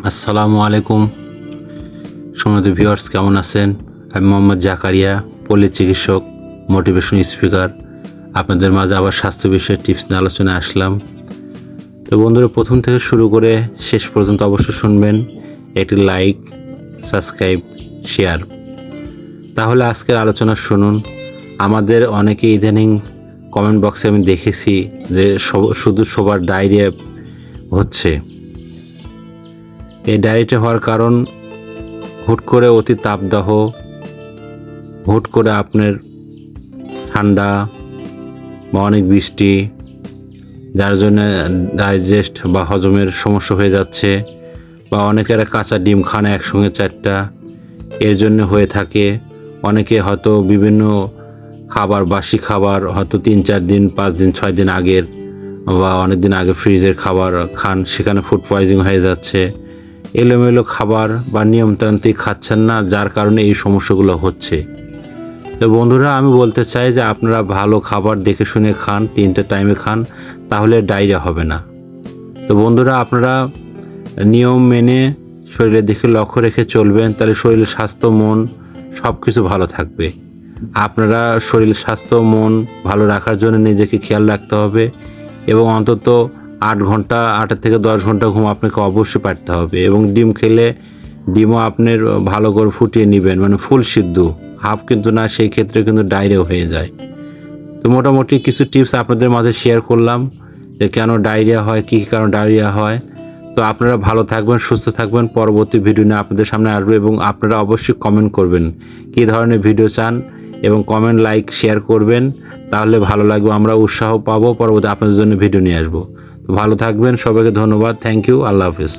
আসসালামু আলাইকুম সম্মানিত ভিউয়ার্স, কেমন আছেন? আমি মোহাম্মদ জাকারিয়া, পল্লী চিকিৎসক, মোটিভেশন স্পিকার। আপনাদের মাঝে আবার স্বাস্থ্য বিষয়ে টিপস নিয়ে আলোচনায় আসলাম। তো বন্ধুরা, প্রথম থেকে শুরু করে শেষ পর্যন্ত অবশ্যই শুনবেন। একটি লাইক, সাবস্ক্রাইব, শেয়ার। তাহলে আজকের আলোচনা শুনুন। আমাদের অনেকে ইদানিং কমেন্ট বক্সে আমি দেখেছি যে শুধু সবার ডায়রিয়া হচ্ছে। এই ডায়রিয়া হওয়ার কারণ হুট করে অতি তাপদাহ, হুট করে আপনার ঠান্ডা বা অনেক বৃষ্টি, যার জন্য ডাইজেস্ট বা হজমের সমস্যা হয়ে যাচ্ছে, বা অনেকেরা কাঁচা ডিম খান একসঙ্গে 4টা, এর জন্য হয়ে থাকে। অনেকে হয়তো বিভিন্ন খাবার, বাসি খাবার হয়তো 3-4 দিন, 5 দিন, 6 দিন আগের বা অনেক দিন আগে ফ্রিজের খাবার খান, সেখানে ফুড পয়জনিং হয়ে যাচ্ছে। এলোমেলো খাবার বা নিয়মতান্ত্রিক খাচ্ছেন না, যার কারণে এই সমস্যাগুলো হচ্ছে। তো বন্ধুরা, আমি বলতে চাই যে আপনারা ভালো খাবার দেখে শুনে খান, 3টে টাইমে খান, তাহলে ডায়রিয়া হবে না। তো বন্ধুরা, আপনারা নিয়ম মেনে শরীরের দিকে লক্ষ্য রেখে চলবেন, তাহলে শরীরের স্বাস্থ্য, মন সব কিছু ভালো থাকবে। আপনারা শরীর, স্বাস্থ্য, মন ভালো রাখার জন্য নিজেকে খেয়াল রাখতে হবে এবং অন্তত 8 ঘন্টা, 8 থেকে 10 ঘন্টা ঘুম আপনাকে অবশ্যই পাড়তে হবে। এবং ডিম খেলে ডিমও আপনার ভালো করে ফুটিয়ে নেবেন, মানে ফুল সিদ্ধ, হাফ কিন্তু না, সেই ক্ষেত্রে কিন্তু ডায়রিয়া হয়ে যায়। তো মোটামুটি কিছু টিপস আপনাদের মাঝে শেয়ার করলাম যে কেন ডায়রিয়া হয়, কী কারণ ডায়রিয়া হয়। তো আপনারা ভালো থাকবেন, সুস্থ থাকবেন। পরবর্তী ভিডিও নিয়ে আপনাদের সামনে আসবে এবং আপনারা অবশ্যই কমেন্ট করবেন কী ধরনের ভিডিও চান, এবং কমেন্ট, লাইক, শেয়ার করবেন, তাহলে ভালো লাগবে, আমরা উৎসাহ পাবো, পরবর্তী আপনাদের জন্য ভিডিও নিয়ে আসবো। তো ভালো থাকবেন, সবাইকে ধন্যবাদ, থ্যাংক ইউ, আল্লাহ হাফিজ।